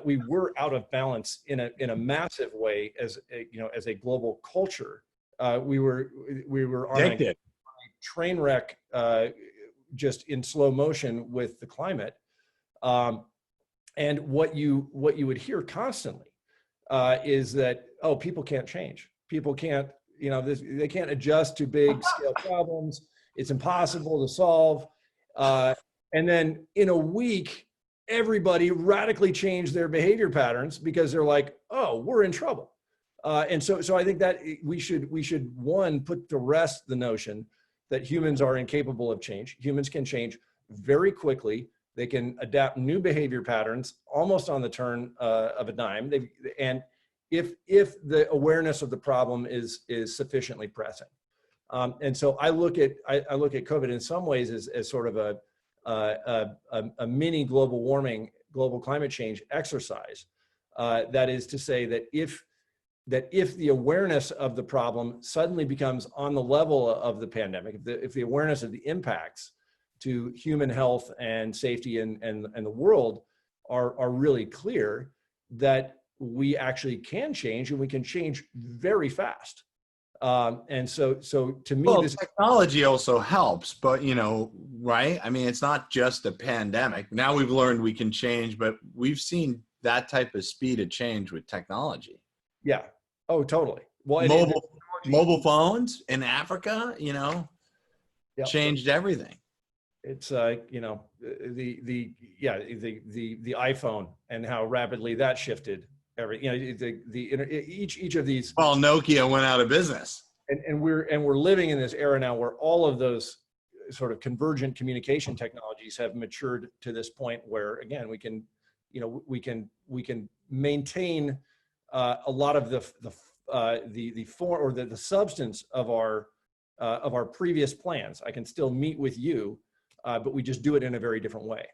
we were out of balance in a massive way as a, as a global culture. We were on a train wreck, just in slow motion with the climate. And what you would hear constantly is that, oh, people can't change. People can't, they can't adjust to big scale problems. It's impossible to solve. And then in a week, everybody radically changed their behavior patterns because they're like, oh, we're in trouble. And so I think that we should one, put to rest the notion that humans are incapable of change. Humans can change very quickly. They can adapt new behavior patterns almost on the turn of a dime. And if the awareness of the problem is sufficiently pressing. And so I look at COVID in some ways as sort of a mini global warming, global climate change exercise. That is to say that if the awareness of the problem suddenly becomes on the level of the pandemic, if the awareness of the impacts to human health and safety and the world are really clear, that we actually can change, and we can change very fast. And so to me, well, this technology also helps, but right? I mean, it's not just a pandemic. Now we've learned we can change, but we've seen that type of speed of change with technology. Yeah. Oh, totally. Well, mobile phones in Africa, yep, changed everything. It's the iPhone and how rapidly that shifted each of these. Well, Nokia went out of business. And we're living in this era now where all of those sort of convergent communication technologies have matured to this point where, again, we can maintain a lot of the form or the substance of our previous plans. I can still meet with you, but we just do it in a very different way.